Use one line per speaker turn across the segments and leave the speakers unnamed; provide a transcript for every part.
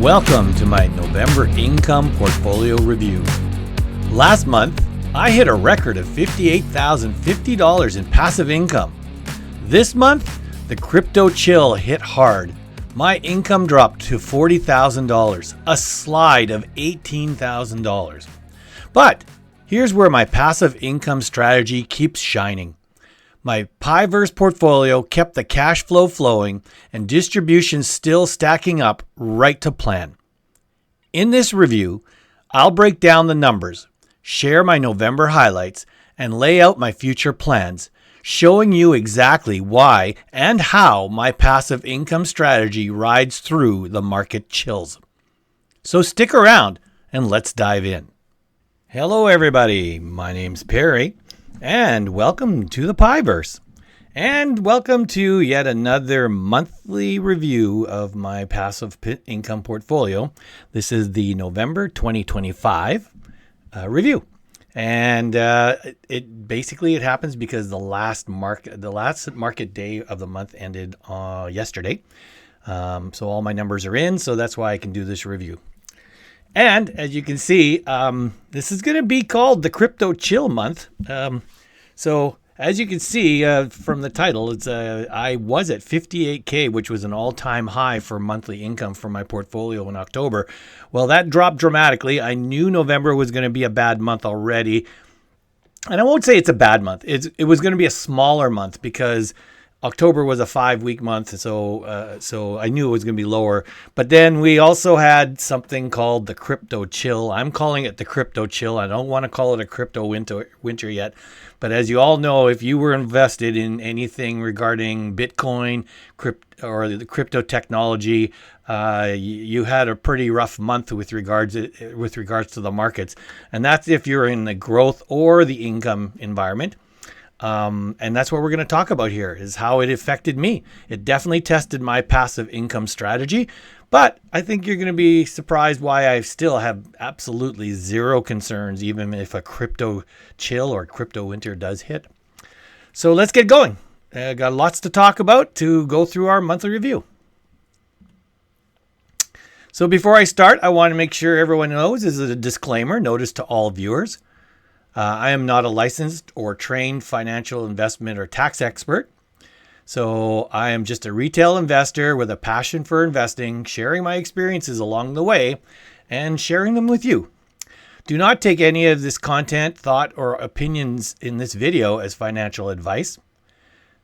Welcome to my November income portfolio review. Last month, I hit a record of $58,050 in passive income. This month, the crypto chill hit hard. My income dropped to $40,000, a slide of $18,000. But here's where my passive income strategy keeps shining. My PIIverse portfolio kept the cash flow flowing and distributions still stacking up right to plan. In this review, I'll break down the numbers, share my November highlights, and lay out my future plans, showing you exactly why and how my passive income strategy rides through the market chills. So stick around and let's dive in. Hello everybody, my name's Perry. And welcome to the PIIverse. And welcome to yet another monthly review of my passive income portfolio. This is the November 2025 review. And it happens because the last market day of the month ended yesterday. So all my numbers are in, so that's why I can do this review. And as you can see, this is going to be called the Crypto Chill Month. So as you can see from the title, I was at $58K, which was an all-time high for monthly income for my portfolio in October. Well, that dropped dramatically. I knew November was going to be a bad month already. And I won't say it's a bad month. It was going to be a smaller month because October was a 5-week month, so I knew it was going to be lower. But then we also had something called the crypto chill. I'm calling it the crypto chill. I don't want to call it a crypto winter yet. But as you all know, if you were invested in anything regarding Bitcoin, or the crypto technology, you had a pretty rough month with regards to the markets, and that's if you're in the growth or the income environment. And that's what we're going to talk about here, is how it affected me. It definitely tested my passive income strategy, but I think you're going to be surprised why I still have absolutely zero concerns, even if a crypto chill or crypto winter does hit. So let's get going. Got lots to talk about to go through our monthly review. So before I start, I want to make sure everyone knows, this is a disclaimer, notice to all viewers. I am not a licensed or trained financial investment or tax expert. So I am just a retail investor with a passion for investing, sharing my experiences along the way and sharing them with you. Do not take any of this content, thought, or opinions in this video as financial advice.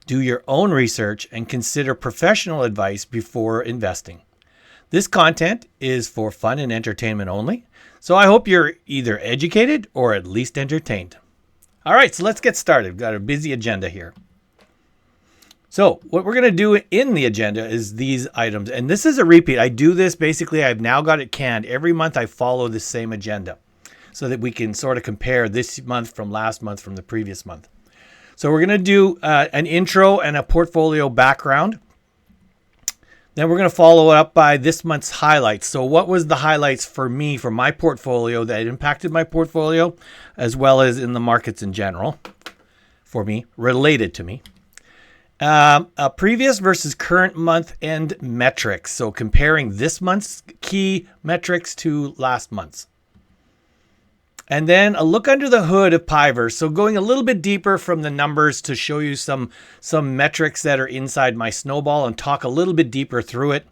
Do your own research and consider professional advice before investing. This content is for fun and entertainment only. So I hope you're either educated or at least entertained. All right, so let's get started. We've got a busy agenda here. So what we're going to do in the agenda is these items. And this is a repeat. I do this basically. I've now got it canned. Every month I follow the same agenda so that we can sort of compare this month from last month from the previous month. So we're going to do an intro and a portfolio background. Then we're going to follow it up by this month's highlights. So what was the highlights for me, for my portfolio that impacted my portfolio, as well as in the markets in general, for me, related to me. A previous versus current month end metrics. So comparing this month's key metrics to last month's. And then a look under the hood of PIIverse. So going a little bit deeper from the numbers to show you some metrics that are inside my snowball and talk a little bit deeper through it.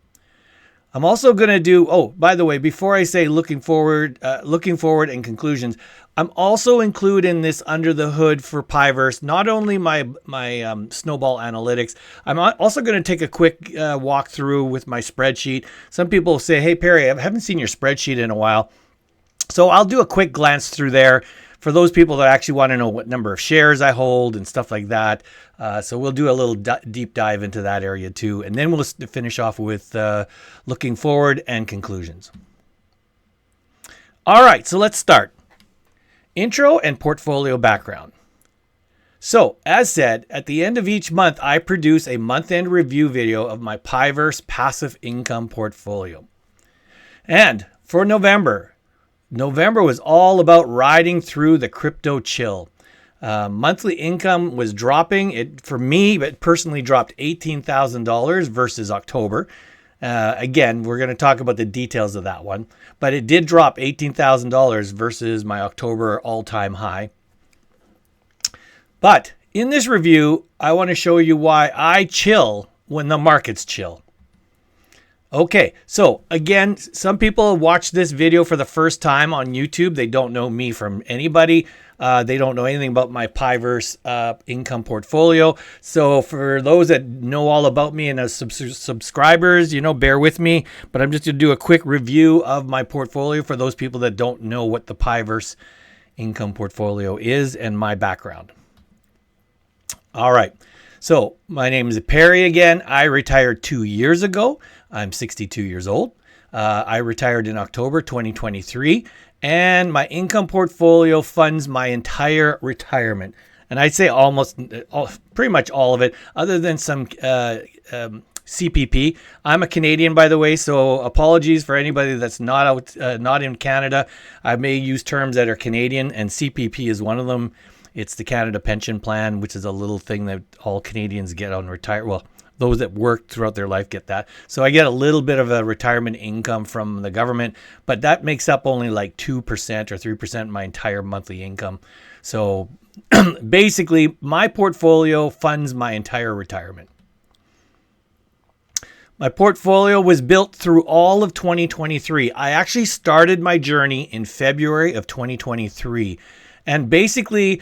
I'm also going to do, by the way, before I say looking forward and conclusions, I'm also including this under the hood for PIIverse, not only my snowball analytics. I'm also going to take a quick walk through with my spreadsheet. Some people say, hey, Perry, I haven't seen your spreadsheet in a while. So I'll do a quick glance through there for those people that actually want to know what number of shares I hold and stuff like that. So we'll do a little deep dive into that area too. And then we'll finish off with looking forward and conclusions. All right, so let's start. Intro and portfolio background. So as said, at the end of each month, I produce a month-end review video of my PIIverse passive income portfolio. And for November was all about riding through the crypto chill. Monthly income was dropping. For me, it personally dropped $18,000 versus October. Again, we're going to talk about the details of that one, but it did drop $18,000 versus my October all-time high. But in this review, I want to show you why I chill when the markets chill. Okay, so again, some people watch this video for the first time on YouTube. They don't know me from anybody. They don't know anything about my PIIverse income portfolio. So for those that know all about me and as subscribers, bear with me. But I'm just going to do a quick review of my portfolio for those people that don't know what the PIIverse income portfolio is and my background. All right. So my name is Perry again. I retired 2 years ago. I'm 62 years old. I retired in October 2023, and my income portfolio funds my entire retirement. And I'd say pretty much all of it, other than some CPP. I'm a Canadian, by the way, so apologies for anybody that's not in Canada. I may use terms that are Canadian, and CPP is one of them. It's the Canada Pension Plan, which is a little thing that all Canadians get on retire. Well, those that work throughout their life get that. So I get a little bit of a retirement income from the government, but that makes up only like 2% or 3% of my entire monthly income. So basically, my portfolio funds my entire retirement. My portfolio was built through all of 2023. I actually started my journey in February of 2023. And basically,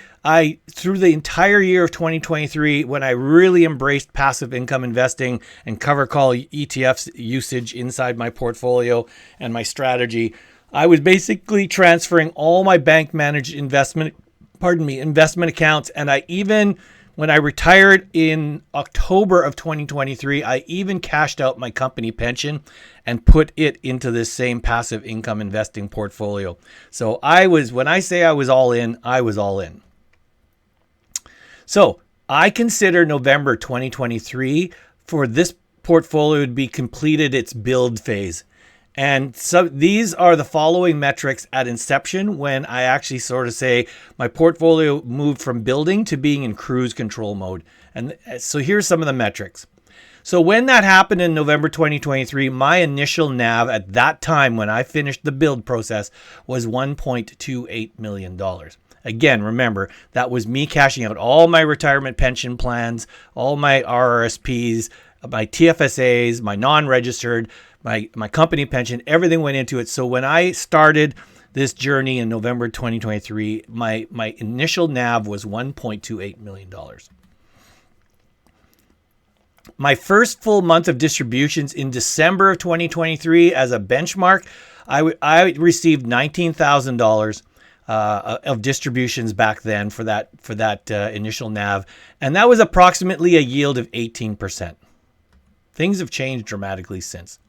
through the entire year of 2023, when I really embraced passive income investing and cover call ETFs usage inside my portfolio and my strategy, I was basically transferring all my bank managed investment accounts. And when I retired in October of 2023, I even cashed out my company pension and put it into this same passive income investing portfolio. So when I say I was all in, I was all in. So I consider November 2023 for this portfolio to be completed its build phase. And so these are the following metrics at inception when I actually sort of say my portfolio moved from building to being in cruise control mode. And so here's some of the metrics. So when that happened in November 2023, my initial NAV at that time when I finished the build process was $1.28 million. Again, remember, that was me cashing out all my retirement pension plans, all my RRSPs, my TFSAs, my non-registered, my company pension, everything went into it. So when I started this journey in November 2023, my initial NAV was $1.28 million. My first full month of distributions in December of 2023 as a benchmark, I received $19,000 of distributions back then for that initial NAV, and that was approximately a yield of 18%. Things have changed dramatically since.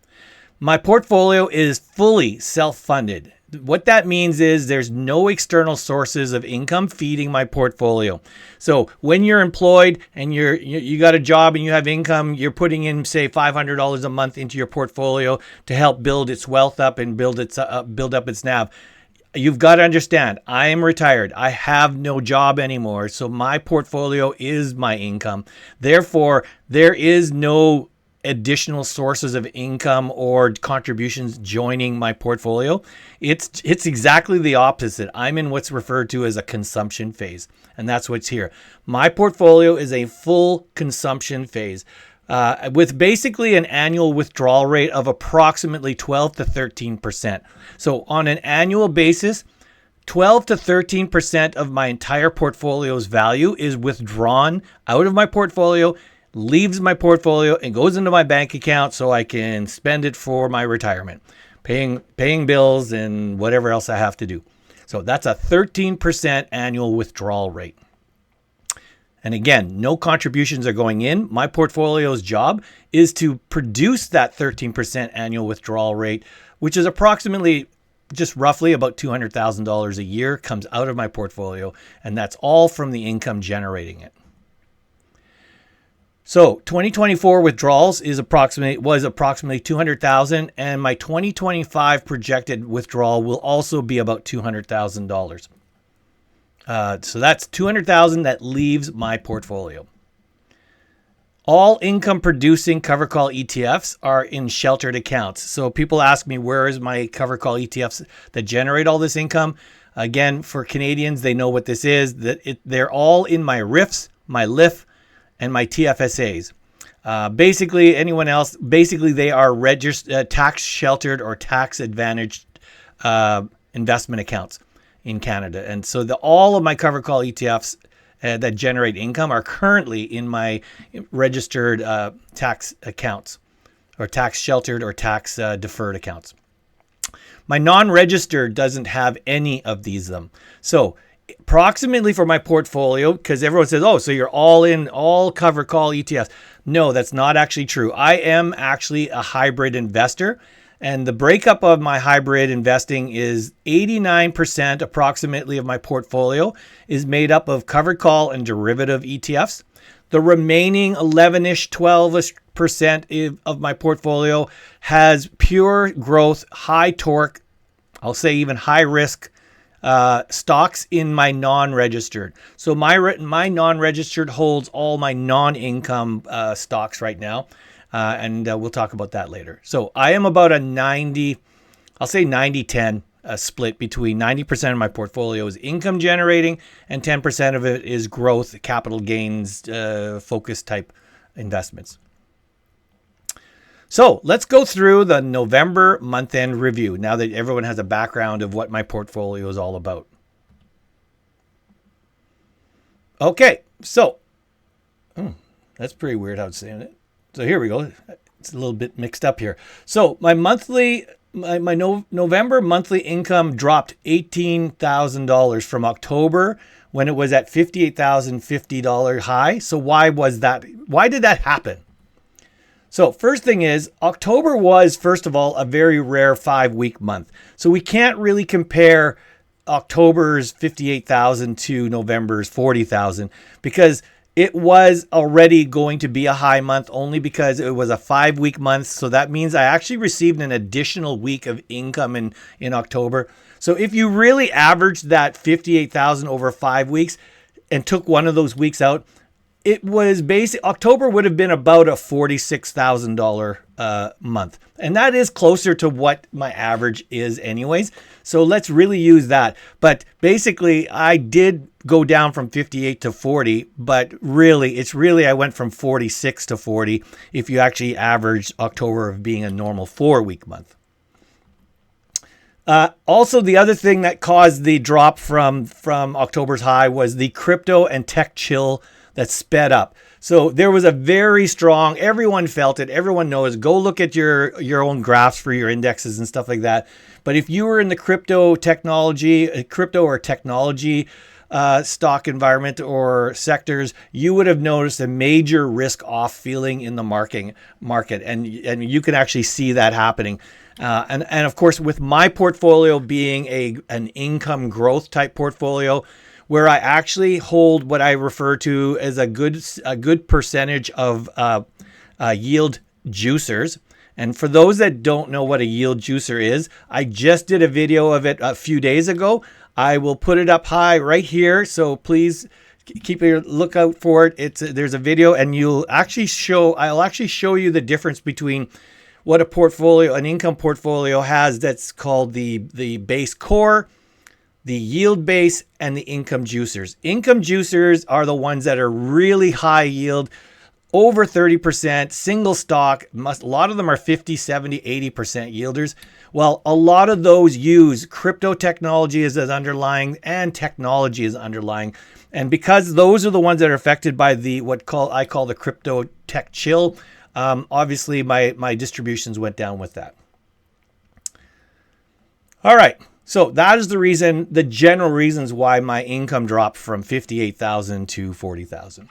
My portfolio is fully self-funded. What that means is there's no external sources of income feeding my portfolio. So when you're employed and you got a job and you have income, you're putting in, say, $500 a month into your portfolio to help build its wealth up and build up its NAV. You've got to understand, I am retired. I have no job anymore. So my portfolio is my income. Therefore, there is no additional sources of income or contributions joining my portfolio. It's exactly the opposite. I'm in what's referred to as a consumption phase, and that's what's here. My portfolio is a full consumption phase with basically an annual withdrawal rate of approximately 12 to 13%. So on an annual basis, 12 to 13% of my entire portfolio's value is withdrawn out of my portfolio, leaves my portfolio, and goes into my bank account so I can spend it for my retirement, paying bills and whatever else I have to do. So that's a 13% annual withdrawal rate. And again, no contributions are going in. My portfolio's job is to produce that 13% annual withdrawal rate, which is approximately just roughly about $200,000 a year comes out of my portfolio, and that's all from the income generating it. So 2024 withdrawals was approximately 200,000, and my 2025 projected withdrawal will also be about $200,000. So that's 200,000 that leaves my portfolio. All income producing cover call ETFs are in sheltered accounts. So people ask me, where is my cover call ETFs that generate all this income? Again, for Canadians, they know what this is. They're all in my RIFs, my LIF, and my TFSAs. Basically, anyone else, basically they are tax sheltered or tax advantaged investment accounts in Canada. And so all of my cover call ETFs that generate income are currently in my registered tax accounts, or tax sheltered or tax deferred accounts. My non-registered doesn't have any of these them. So approximately for my portfolio, because everyone says, oh, so you're all in all cover call ETFs. No, that's not actually true. I am actually a hybrid investor. And the breakup of my hybrid investing is 89% approximately of my portfolio is made up of covered call and derivative ETFs. The remaining 11-ish, 12-ish% of my portfolio has pure growth, high torque, I'll say even high risk stocks in my non-registered. So my non-registered holds all my non-income stocks right now. And we'll talk about that later. So I am about a 90, I'll say 90-10 split between 90% of my portfolio is income generating and 10% of it is growth, capital gains, focus type investments. So let's go through the November month-end review now that everyone has a background of what my portfolio is all about. Okay, so that's pretty weird how it's saying it. So here we go. It's a little bit mixed up here. So my November monthly income dropped $18,000 from October when it was at $58,050 high. So why was that? Why did that happen? So first thing is, October was, first of all, a very rare 5-week month. So we can't really compare October's 58,000 to November's 40,000 because it was already going to be a high month only because it was a 5-week month. So that means I actually received an additional week of income in October. So if you really averaged that 58,000 over 5 weeks and took one of those weeks out, it was October would have been about a $46,000 month. And that is closer to what my average is anyways. So let's really use that. But basically I did go down from 58 to 40, but really I went from 46 to 40 if you actually averaged October of being a normal 4-week month. Also, the other thing that caused the drop from October's high was the crypto and tech chill that sped up. So there was a very strong, everyone felt it, everyone knows, go look at your own graphs for your indexes and stuff like that. But if you were in the crypto or technology stock environment or sectors, you would have noticed a major risk off feeling in the market. And you can actually see that happening. And of course, with my portfolio being an income growth type portfolio, where I actually hold what I refer to as a good percentage of yield juicers. And for those that don't know what a yield juicer is, I just did a video of it a few days ago. I will put it up high right here, so please keep a lookout for it. There's a video, and I'll actually show you the difference between what an income portfolio has that's called the base core, the yield base, and the income juicers. Income juicers are the ones that are really high yield, over 30%, single stock. A lot of them are 50, 70, 80% yielders. Well, a lot of those use crypto technology as underlying and technology as underlying. And because those are the ones that are affected by I call the crypto tech chill, obviously my distributions went down with that. All right. So that is the general reasons why my income dropped from 58,000 to 40,000.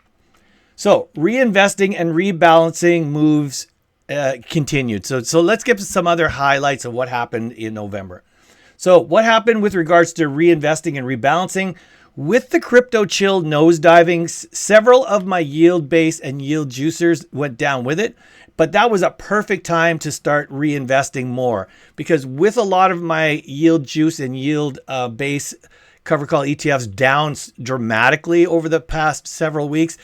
So reinvesting and rebalancing moves continued. So let's get to some other highlights of what happened in November. So what happened with regards to reinvesting and rebalancing? With the crypto chill nosediving, several of my yield base and yield juicers went down with it. But that was a perfect time to start reinvesting more, because with a lot of my yield juice and yield base cover call ETFs down dramatically over the past several weeks,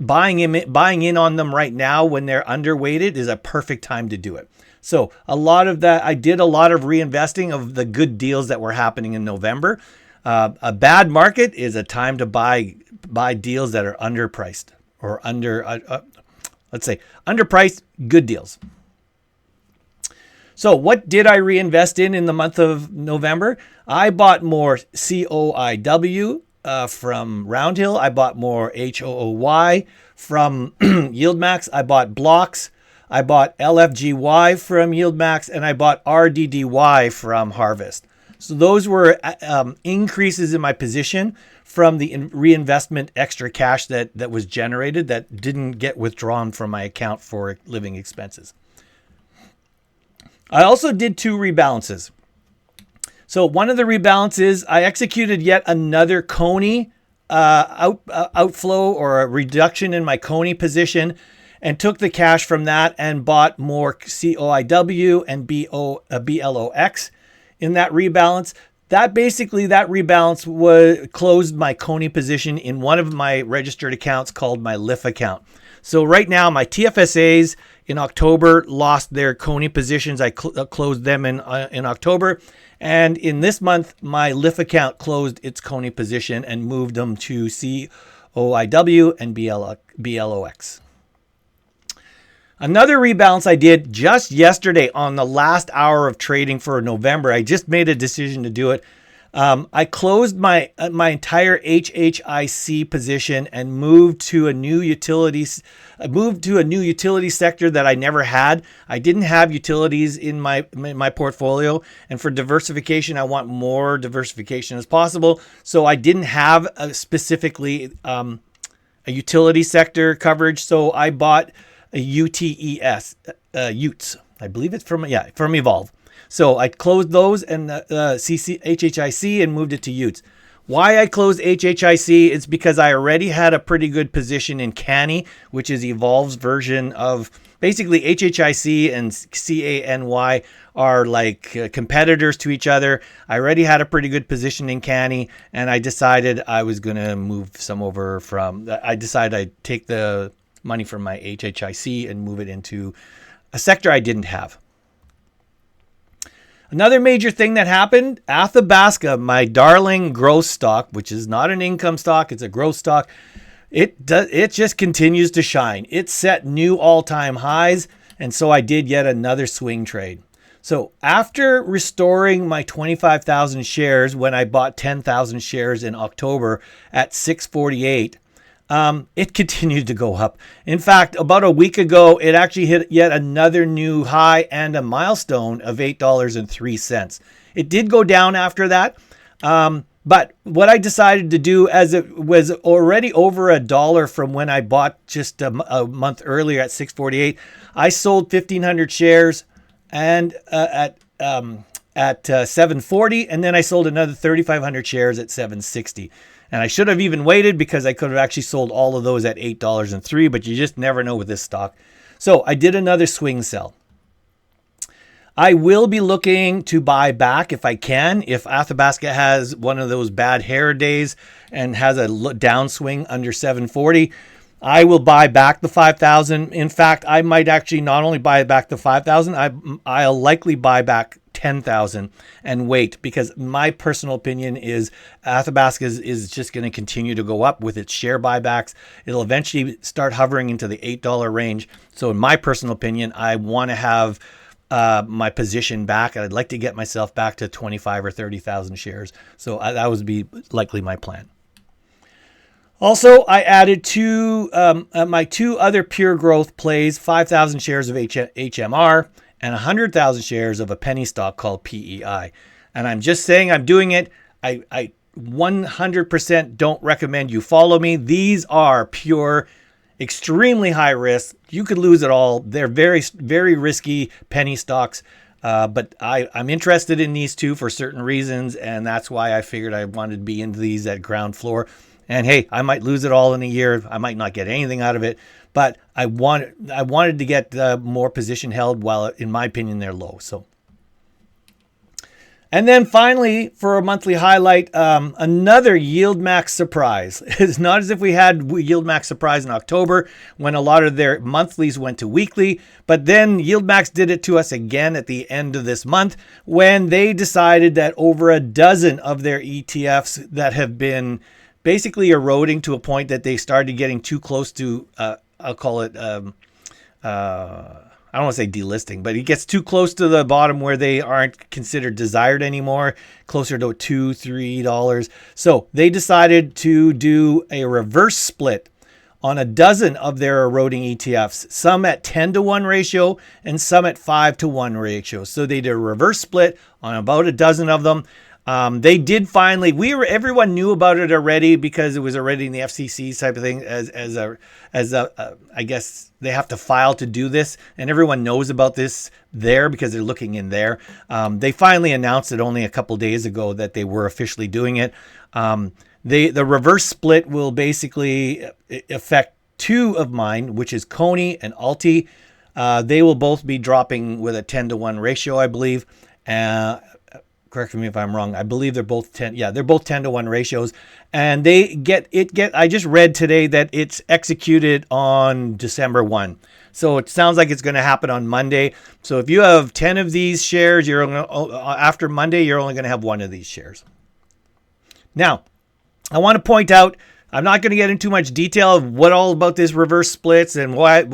buying in on them right now when they're underweighted is a perfect time to do it. So a lot of that, I did a lot of reinvesting of the good deals that were happening in November. A bad market is a time to buy deals that are underpriced or let's say underpriced good deals. So what did I reinvest in the month of November? I bought more COIW from Roundhill. I bought more HOOY from YieldMax. I bought blocks. I bought LFGY from YieldMax, and I bought RDDY from Harvest. So those were increases in my position from the reinvestment extra cash that was generated that didn't get withdrawn from my account for living expenses. I also did 2 rebalances. So one of the rebalances, I executed yet another Coney outflow or a reduction in my Coney position and took the cash from that and bought more COIW and BLOX in that rebalance. That rebalance closed my Coney position in one of my registered accounts called my LIF account. So right now my TFSAs in October lost their Coney positions. I closed them in October. And in this month, my LIF account closed its Coney position and moved them to COIW and BLOX. Another rebalance I did just yesterday on the last hour of trading for November. I just made a decision to do it. I closed my entire HHIC position and moved to a new utility sector that I never had. I didn't have utilities in my portfolio, and for diversification, I want more diversification as possible. So I didn't have specifically a utility sector coverage. So I bought a UTES, Utes. I believe it's from Evolve. So I closed those and HHIC and moved it to Utes. Why I closed HHIC is because I already had a pretty good position in Canny, which is Evolve's version of basically HHIC and CANY are like competitors to each other. I already had a pretty good position in Canny, and I decided I was going to move some over I decided I'd take the money from my HHIC and move it into a sector I didn't have. Another major thing that happened, Athabasca, my darling growth stock, which is not an income stock, it's a growth stock. It just continues to shine. It set new all-time highs, and so I did yet another swing trade. So after restoring my 25,000 shares when I bought 10,000 shares in October at 648, it continued to go up. In fact, about a week ago, it actually hit yet another new high and a milestone of $8.03. It did go down after that. But what I decided to do, as it was already over $1 from when I bought just a month earlier at 648, I sold 1,500 shares and at 740, and then I sold another 3,500 shares at 760. And I should have even waited because I could have actually sold all of those at $8.03, but you just never know with this stock. So I did another swing sell. I will be looking to buy back if I can. If Athabasca has one of those bad hair days and has a downswing under 740, I will buy back the 5,000. In fact, I might actually not only buy back the 5,000, I'll likely buy back 10,000 and wait, because my personal opinion is Athabasca is just going to continue to go up with its share buybacks. It'll eventually start hovering into the $8 range. So in my personal opinion, I want to have my position back. I'd like to get myself back to 25 or 30,000 shares. So that would be likely my plan. Also, I added my 2 other pure growth plays, 5,000 shares of HMR and 100,000 shares of a penny stock called PEI. And I'm just saying I'm doing it. I 100% don't recommend you follow me. These are pure, extremely high risk. You could lose it all. They're very, very risky penny stocks. But I'm interested in these 2 for certain reasons. And that's why I figured I wanted to be into these at ground floor. And hey, I might lose it all in a year. I might not get anything out of it, but I wanted to get more position held while, in my opinion, they're low. So And then finally, for a monthly highlight, another yield max surprise. It's not as if we had yield max surprise in October when a lot of their monthlies went to weekly, but then yield max did it to us again at the end of this month when they decided that over a dozen of their ETFs that have been basically eroding to a point that they started getting too close to, I'll call it, I don't want to say delisting, but it gets too close to the bottom where they aren't considered desired anymore, closer to $2, $3. So they decided to do a reverse split on a dozen of their eroding ETFs, some at 10-to-1 ratio and some at 5-to-1 ratio. So they did a reverse split on about a dozen of them. They did finally, everyone knew about it already because it was already in the FCC type of thing I guess they have to file to do this, and everyone knows about this there because they're looking in there. They finally announced it only a couple days ago that they were officially doing it. The reverse split will basically affect two of mine, which is Coney and Alti. They will both be dropping with a 10-to-1 ratio, I believe. Correct me if I'm wrong. I believe they're both 10. Yeah, they're both 10-to-1 ratios. And I just read today that it's executed on December 1. So it sounds like it's going to happen on Monday. So if you have 10 of these shares, after Monday, you're only going to have one of these shares. Now, I want to point out, I'm not going to get into too much detail of what all about this reverse splits and why,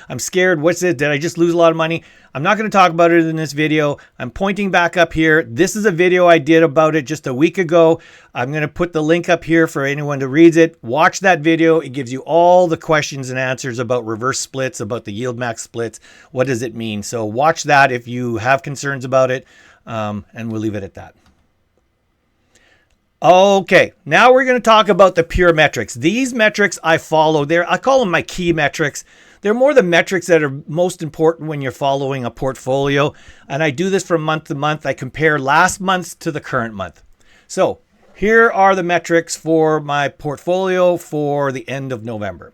I'm scared. What's it? Did I just lose a lot of money? I'm not going to talk about it in this video. I'm pointing back up here. This is a video I did about it just a week ago. I'm going to put the link up here for anyone to read it. Watch that video. It gives you all the questions and answers about reverse splits, about the yield max splits. What does it mean? So watch that if you have concerns about it, and we'll leave it at that. Okay, now we're going to talk about the pure metrics. These metrics I follow, I call them my key metrics. They're more the metrics that are most important when you're following a portfolio. And I do this from month to month. I compare last month to the current month. So here are the metrics for my portfolio for the end of November.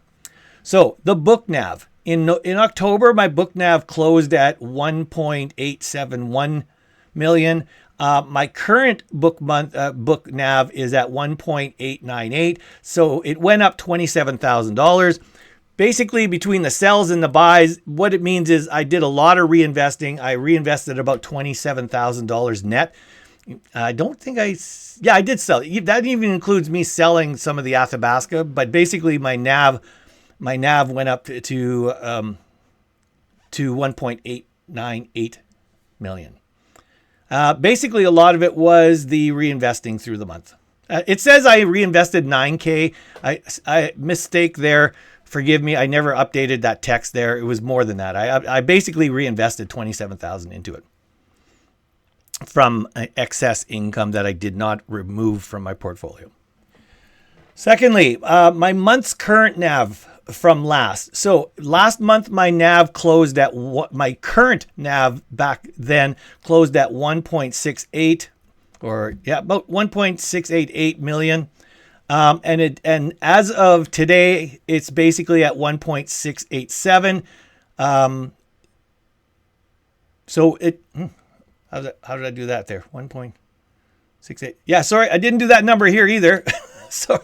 So the book NAV. In October, my book NAV closed at 1.871 million. My current book NAV is at 1.898. So it went up $27,000. Basically, between the sells and the buys, what it means is I did a lot of reinvesting. I reinvested about $27,000 net. I don't think I did sell. That even includes me selling some of the Athabasca, but basically my NAV went up to 1.898 million. Basically, a lot of it was the reinvesting through the month. It says I reinvested $9K. I mistake there. Forgive me. I never updated that text there. It was more than that. I basically reinvested $27,000 into it from excess income that I did not remove from my portfolio. Secondly, my month's current NAV from last. So last month, my NAV closed at my current NAV back then closed at 1.68 about 1.688 million. And as of today, it's basically at 1.687. So how did I do that there? 1.68. Yeah, sorry, I didn't do that number here either. So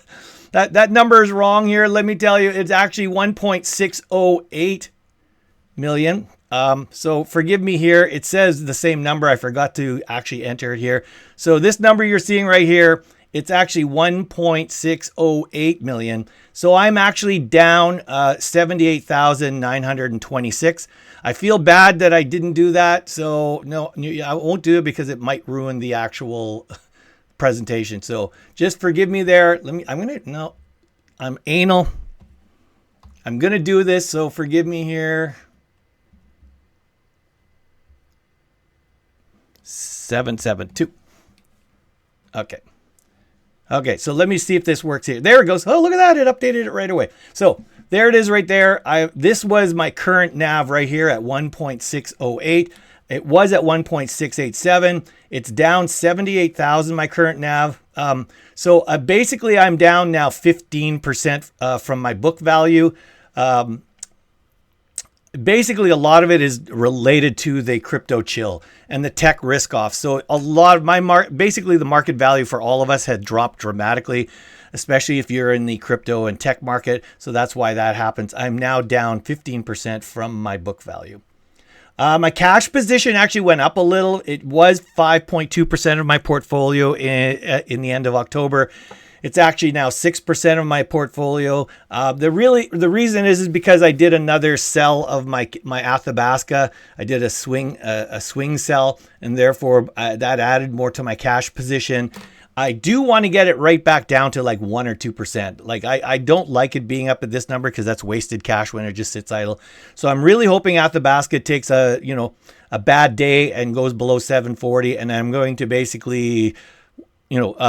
that number is wrong here. Let me tell you, it's actually 1.608 million. So forgive me here. It says the same number. I forgot to actually enter it here. So this number you're seeing right here, it's actually 1.608 million. So I'm actually down 78,926. I feel bad that I didn't do that. So no, I won't do it because it might ruin the actual presentation. So just forgive me there. I'm anal. I'm going to do this. So forgive me here. 772. Okay, so let me see if this works here. There it goes. Oh, look at that. It updated it right away. So there it is right there. This was my current NAV right here at 1.608. It was at 1.687. It's down 78,000, my current NAV. So basically I'm down now 15% from my book value. basically a lot of it is related to the crypto chill and the tech risk off. So a lot of my basically the market value for all of us had dropped dramatically, especially if you're in the crypto and tech market. So that's why that happens. I'm now down 15% from my book value. My cash position actually went up a little. It was 5.2% of my portfolio in the end of October. It's actually now 6% of my portfolio. The reason is because I did another sell of my Athabasca. I did a swing sell, and therefore that added more to my cash position. I do want to get it right back down to like 1 or 2%. Like I don't like it being up at this number because that's wasted cash when it just sits idle. So I'm really hoping Athabasca takes a bad day and goes below 740, and I'm going to basically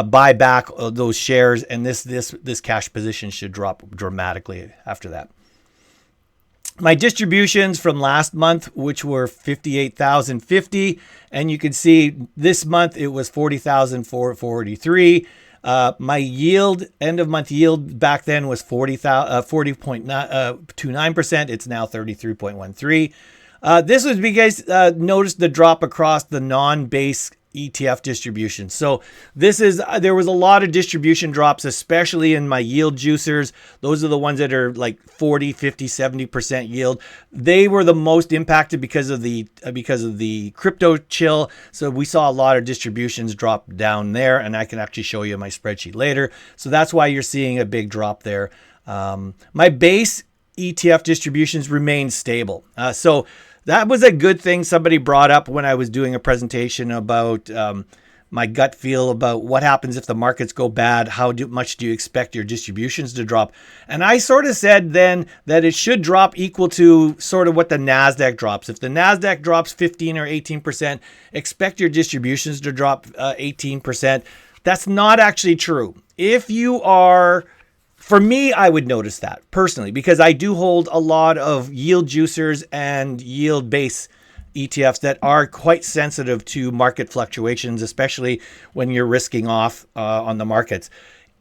buy back those shares, and this cash position should drop dramatically after that. My distributions from last month, which were 58,050, and you can see this month it was 40,443. My yield, end of month yield back then was 40.29%. It's now 33.13. This was because notice the drop across the non-base ETF distribution. So there was a lot of distribution drops, especially in my yield juicers. Those are the ones that are like 40, 50, 70% yield. They were the most impacted because of the crypto chill. So we saw a lot of distributions drop down there, and I can actually show you my spreadsheet later. So that's why you're seeing a big drop there. My base ETF distributions remain stable. So that was a good thing somebody brought up when I was doing a presentation about my gut feel about what happens if the markets go bad. How much do you expect your distributions to drop? And I sort of said then that it should drop equal to sort of what the NASDAQ drops. If the NASDAQ drops 15 or 18%, expect your distributions to drop 18%. That's not actually true. For me, I would notice that personally because I do hold a lot of yield juicers and yield base ETFs that are quite sensitive to market fluctuations, especially when you're risking off on the markets.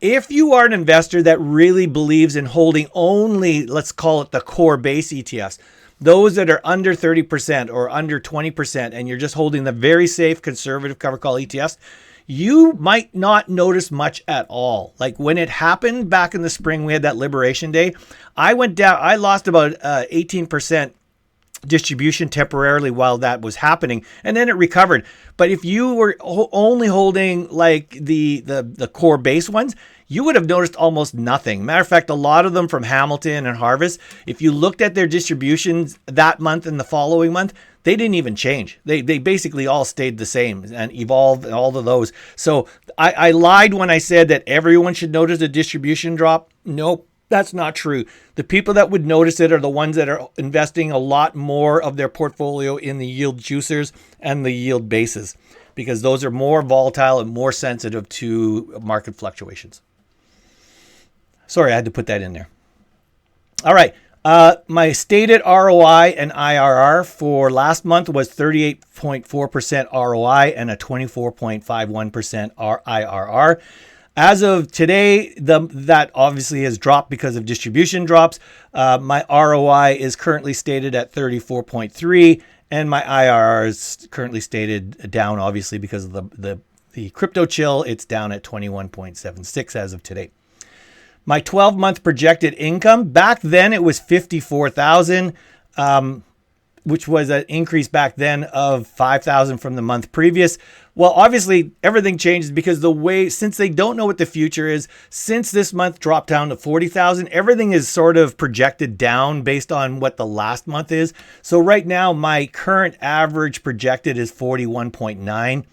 If you are an investor that really believes in holding only, let's call it the core base ETFs, those that are under 30% or under 20%, and you're just holding the very safe conservative cover call ETFs, you might not notice much at all. Like when it happened back in the spring, we had that Liberation Day. I went down, I lost about 18% distribution temporarily while that was happening, and then it recovered. But if you were only holding like the core base ones, you would have noticed almost nothing. Matter of fact, a lot of them from Hamilton and Harvest, if you looked at their distributions that month and the following month, they didn't even change. They basically all stayed the same and evolved, all of those. So I lied when I said that everyone should notice a distribution drop. Nope, that's not true. The people that would notice it are the ones that are investing a lot more of their portfolio in the yield juicers and the yield bases, because those are more volatile and more sensitive to market fluctuations. Sorry, I had to put that in there. All right. My stated ROI and IRR for last month was 38.4% ROI and a 24.51% IRR. As of today, that obviously has dropped because of distribution drops. My ROI is currently stated at 34.3, and my IRR is currently stated down, obviously because of the crypto chill. It's down at 21.76 as of today. My 12-month projected income, back then it was $54,000, which was an increase back then of $5,000 from the month previous. Well, obviously everything changes because since they don't know what the future is, since this month dropped down to $40,000, everything is sort of projected down based on what the last month is. So right now, my current average projected is 41.9,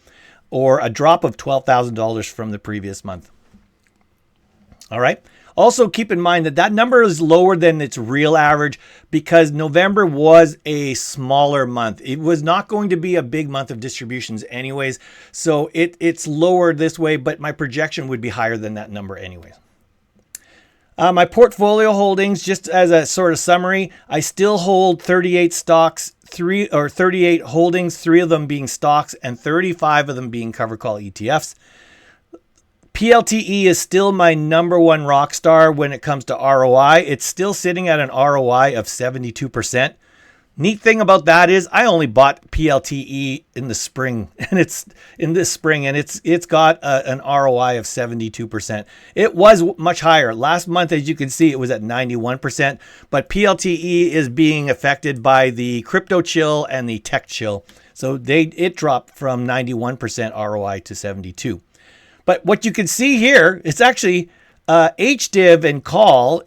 or a drop of $12,000 from the previous month. All right. Also, keep in mind that number is lower than its real average because November was a smaller month. It was not going to be a big month of distributions anyways. So it's lower this way, but my projection would be higher than that number anyways. My portfolio holdings, just as a sort of summary, I still hold 38 stocks, 38 holdings, 3 of them being stocks and 35 of them being cover call ETFs. PLTE is still my number one rock star when it comes to ROI. It's still sitting at an ROI of 72%. Neat thing about that is I only bought PLTE in the spring, and it's got an ROI of 72%. It was much higher. Last month, as you can see, it was at 91%, but PLTE is being affected by the crypto chill and the tech chill. So it dropped from 91% ROI to 72. But what you can see here, it's actually HDIV and call.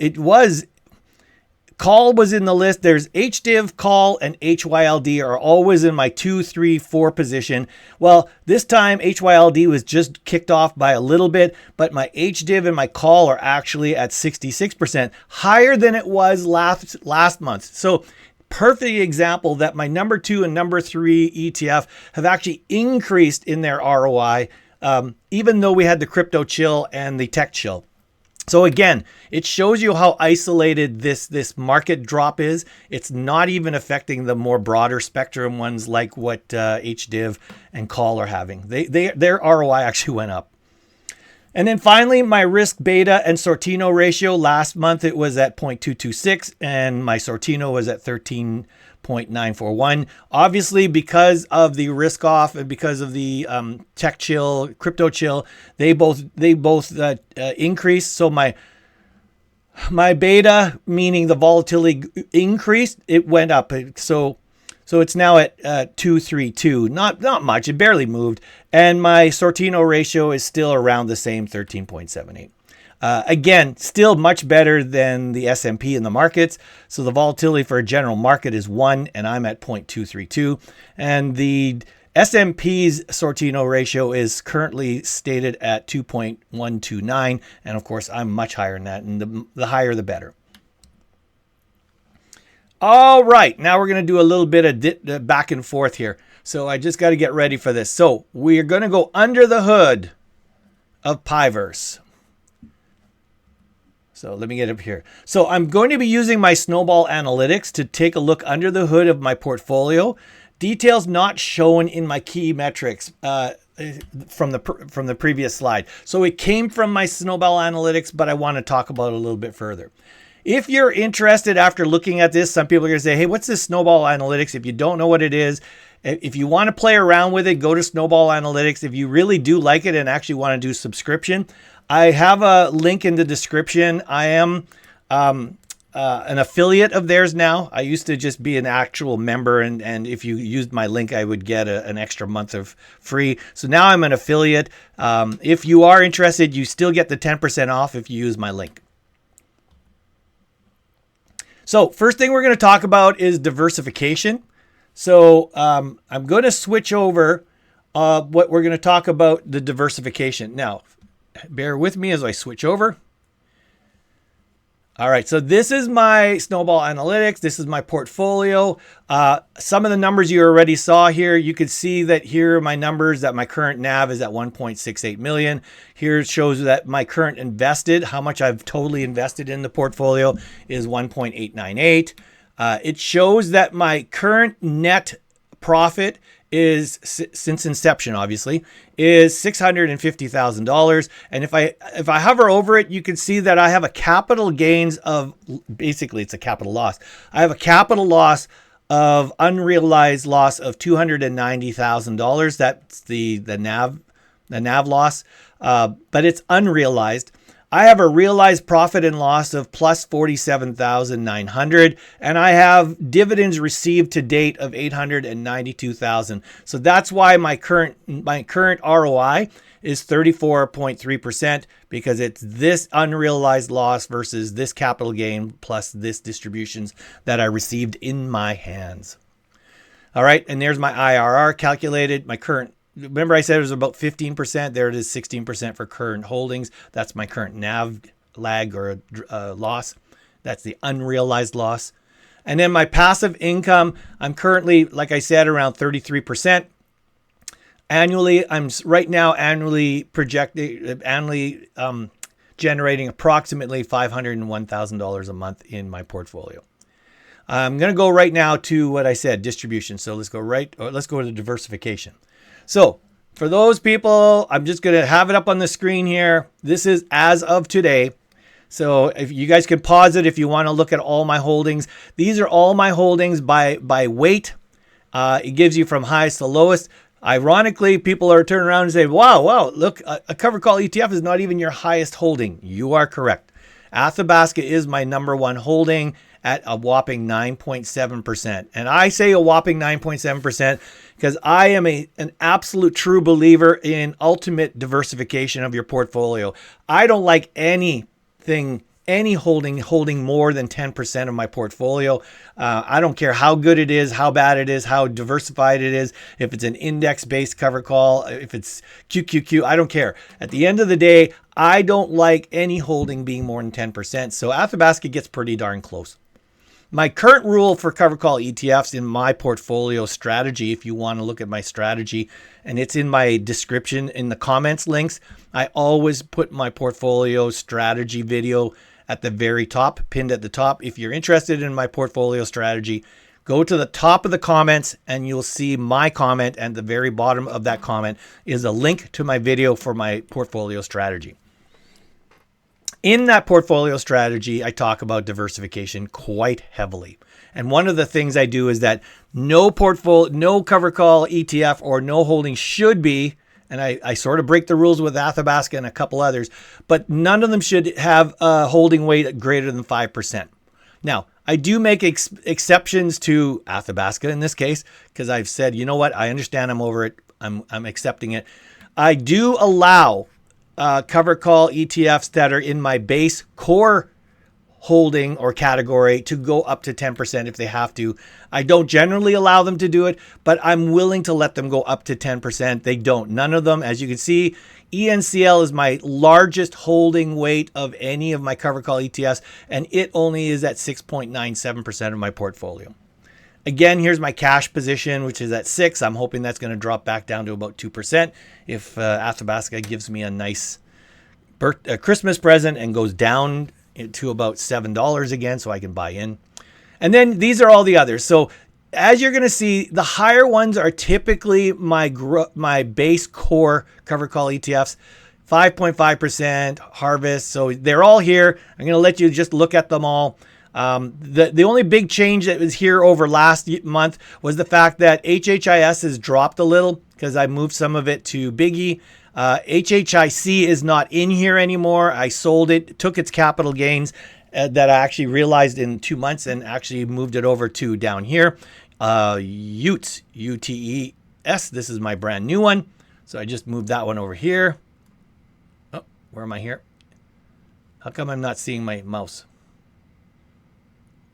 Call was in the list. There's HDIV, call, and HYLD are always in my 2, 3, 4 position. Well, this time HYLD was just kicked off by a little bit, but my HDIV and my call are actually at 66%, higher than it was last month. So perfect example that my number 2 and number 3 ETF have actually increased in their ROI, even though we had the crypto chill and the tech chill. So again, it shows you how isolated this market drop is. It's not even affecting the more broader spectrum ones like what HDIV and call are having. Their ROI actually went up. And then finally, my risk beta and Sortino ratio. Last month it was at 0.226 and my Sortino was at 13.941. Obviously, because of the risk off and because of the tech chill, crypto chill, they both increased. So my beta, meaning the volatility increased, it went up. So it's now at 232. Not much. It barely moved. And my Sortino ratio is still around the same 13.78. Again, still much better than the S&P in the markets. So the volatility for a general market is 1, and I'm at 0.232. And the S&P's Sortino ratio is currently stated at 2.129. And of course, I'm much higher than that. And the higher, the better. All right, now we're going to do a little bit of back and forth here. So I just got to get ready for this. So we're going to go under the hood of PIIverse. So let me get up here. So I'm going to be using my Snowball Analytics to take a look under the hood of my portfolio. Details not shown in my key metrics from the previous slide. So it came from my Snowball Analytics, but I want to talk about it a little bit further. If you're interested after looking at this, some people are going to say, hey, what's this Snowball Analytics? If you don't know what it is, if you want to play around with it, go to Snowball Analytics. If you really do like it and actually want to do subscription, I have a link in the description. I am an affiliate of theirs now. I used to just be an actual member, and if you used my link, I would get an extra month of free. So now I'm an affiliate. If you are interested, you still get the 10% off if you use my link. So first thing we're going to talk about is diversification. So I'm going to switch over what we're going to talk about the diversification. Now, bear with me as I switch over. All right, so this is my Snowball Analytics. This is my portfolio. Some of the numbers you already saw here. You can see that here are my numbers, that my current NAV is at 1.68 million. Here it shows that my current invested, how much I've totally invested in the portfolio, is 1.898. It shows that my current net profit is, since inception obviously, is $650,000. And if I hover over it, you can see that I have a capital gains of, basically it's a capital loss. I have a capital loss of unrealized loss of $290,000. That's the NAV loss, but it's unrealized. I have a realized profit and loss of plus 47,900, and I have dividends received to date of 892,000. So that's why my current ROI is 34.3%, because it's this unrealized loss versus this capital gain plus this distributions that I received in my hands. All right, and there's my IRR calculated. My current, remember I said it was about 15%. There it is, 16% for current holdings. That's my current NAV lag or loss. That's the unrealized loss. And then my passive income, I'm currently, like I said, around 33%. Annually, I'm right now annually generating approximately $501,000 a month in my portfolio. I'm going to go right now to what I said, distribution. So let's go to diversification. So for those people, I'm just going to have it up on the screen here. This is as of today. So if you guys can pause it if you want to look at all my holdings. These are all my holdings by weight. It gives you from highest to lowest. Ironically, people are turning around and say, wow, look, a covered call ETF is not even your highest holding. You are correct. Athabasca is my number one holding at a whopping 9.7%. And I say a whopping 9.7% because I am an absolute true believer in ultimate diversification of your portfolio. I don't like any holding more than 10% of my portfolio. I don't care how good it is, how bad it is, how diversified it is, if it's an index-based cover call, if it's QQQ, I don't care. At the end of the day, I don't like any holding being more than 10%. So Athabasca gets pretty darn close. My current rule for cover call ETFs in my portfolio strategy, if you want to look at my strategy, and it's in my description in the comments links, I always put my portfolio strategy video at the very top, pinned at the top. If you're interested in my portfolio strategy, go to the top of the comments and you'll see my comment, and the very bottom of that comment is a link to my video for my portfolio strategy. In that portfolio strategy, I talk about diversification quite heavily. And one of the things I do is that no cover call ETF or no holding should be, and I sort of break the rules with Athabasca and a couple others, but none of them should have a holding weight greater than 5%. Now, I do make exceptions to Athabasca in this case, because I've said, you know what, I understand, I'm over it, I'm accepting it. I do allow cover call ETFs that are in my base core holding or category to go up to 10% if they have to. I don't generally allow them to do it, but I'm willing to let them go up to 10%. They don't. None of them. As you can see, ENCL is my largest holding weight of any of my cover call ETFs, and it only is at 6.97% of my portfolio. Again, here's my cash position, which is at 6. I'm hoping that's going to drop back down to about 2% if Athabasca gives me a nice Christmas present and goes down to about $7 again, so I can buy in. And then these are all the others. So as you're going to see, the higher ones are typically my base core cover call ETFs, 5.5% Harvest. So they're all here. I'm going to let you just look at them all. The only big change that was here over last month was the fact that HHIS has dropped a little because I moved some of it to Biggie. HHIC is not in here anymore. I sold it, took its capital gains that I actually realized in 2 months and actually moved it over to down here. UTES, UTES, this is my brand new one. So I just moved that one over here. Oh, where am I here? How come I'm not seeing my mouse?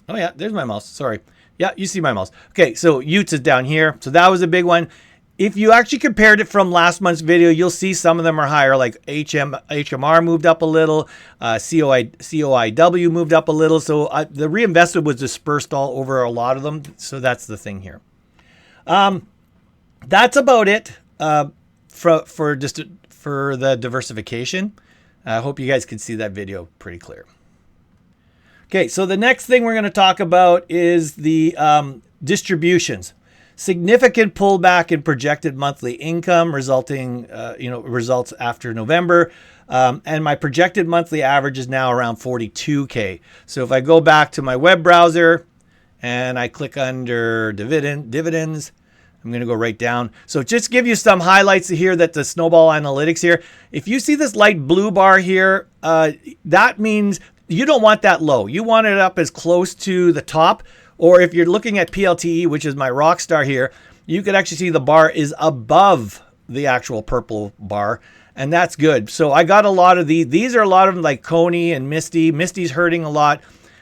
Oh yeah, there's my mouse. Sorry. Yeah, you see my mouse. Okay, so UTES is down here. So that was a big one. If you actually compared it from last month's video, you'll see some of them are higher, like HMR moved up a little, COIW moved up a little. So the reinvested was dispersed all over a lot of them. So that's the thing here. That's about it for the diversification. I hope you guys can see that video pretty clear. Okay, so the next thing we're going to talk about is the distributions. Significant pullback in projected monthly income resulting, results after November. And my projected monthly average is now around 42K. So if I go back to my web browser and I click under dividends, I'm going to go right down. So just give you some highlights here that the Snowball Analytics here. If you see this light blue bar here, that means you don't want that low. You want it up as close to the top. Or if you're looking at PLTE, which is my rock star here, you could actually see the bar is above the actual purple bar, and that's good. So I got a lot of these. These are a lot of them like Coney and Misty. Misty's hurting a lot.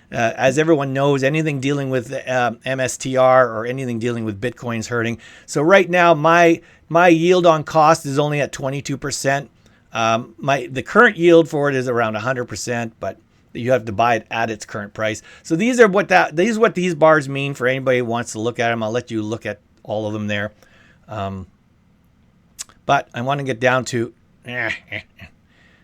As everyone knows, anything dealing with MSTR or anything dealing with Bitcoin is hurting. So right now, my yield on cost is only at 22%. The current yield for it is around 100%, but you have to buy it at its current price. So these are what these bars mean for anybody who wants to look at them. I'll let you look at all of them there. But I want to get down to,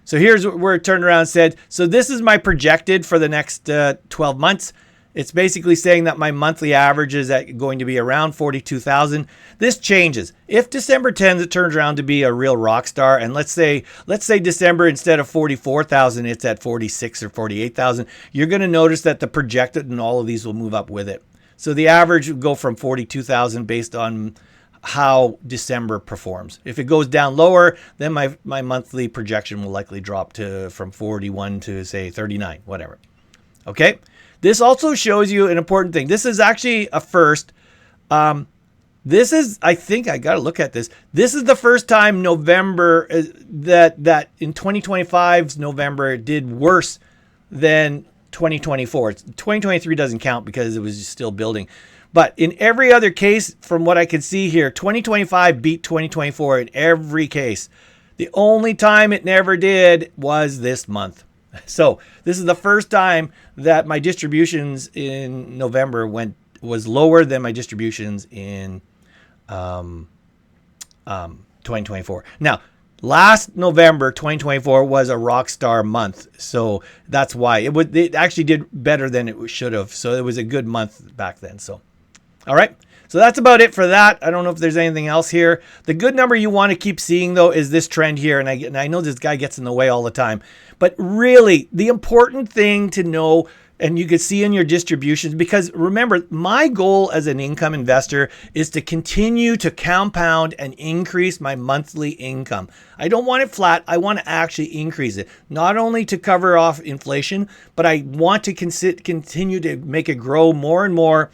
so here's where it turned around and said, so this is my projected for the next 12 months. It's basically saying that my monthly average is going to be around 42,000. This changes. If December 10th, it turns around to be a real rock star, and let's say December, instead of 44,000, it's at 46 or 48,000, you're going to notice that the projected and all of these will move up with it. So the average will go from 42,000 based on how December performs. If it goes down lower, then my monthly projection will likely drop from 41 to say 39, whatever. Okay. This also shows you an important thing. This is actually a first. This is, I think I got to look at this. This is the first time November that in 2025's November did worse than 2024. 2023 doesn't count because it was still building. But in every other case, from what I can see here, 2025 beat 2024 in every case. The only time it never did was this month. So this is the first time that my distributions in November was lower than my distributions in 2024. Now, last November 2024 was a rock star month, so that's why it actually did better than it should have. So it was a good month back then. So, all right. So that's about it for that. I don't know if there's anything else here. The good number you want to keep seeing, though, is this trend here. And I know this guy gets in the way all the time. But really, the important thing to know, and you can see in your distributions, because remember, my goal as an income investor is to continue to compound and increase my monthly income. I don't want it flat. I want to actually increase it, not only to cover off inflation, but I want to continue to make it grow more and more,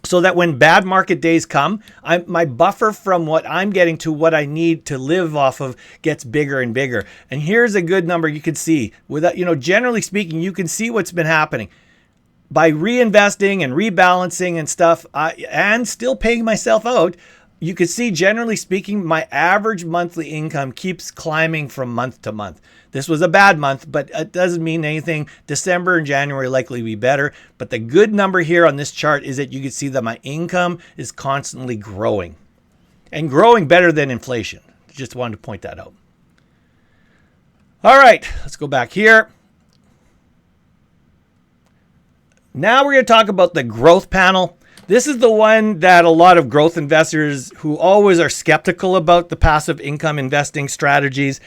so that when bad market days come, my buffer from what I'm getting to what I need to live off of gets bigger and bigger. And here's a good number you can see. Without, generally speaking, you can see what's been happening. By reinvesting and rebalancing and stuff, and still paying myself out, you can see, generally speaking, my average monthly income keeps climbing from month to month. This was a bad month, but it doesn't mean anything. December and January likely be better. But the good number here on this chart is that you can see that my income is constantly growing, and growing better than inflation. Just wanted to point that out. All right, let's go back here. Now we're going to talk about the growth panel. This is the one that a lot of growth investors who always are skeptical about the passive income investing strategies,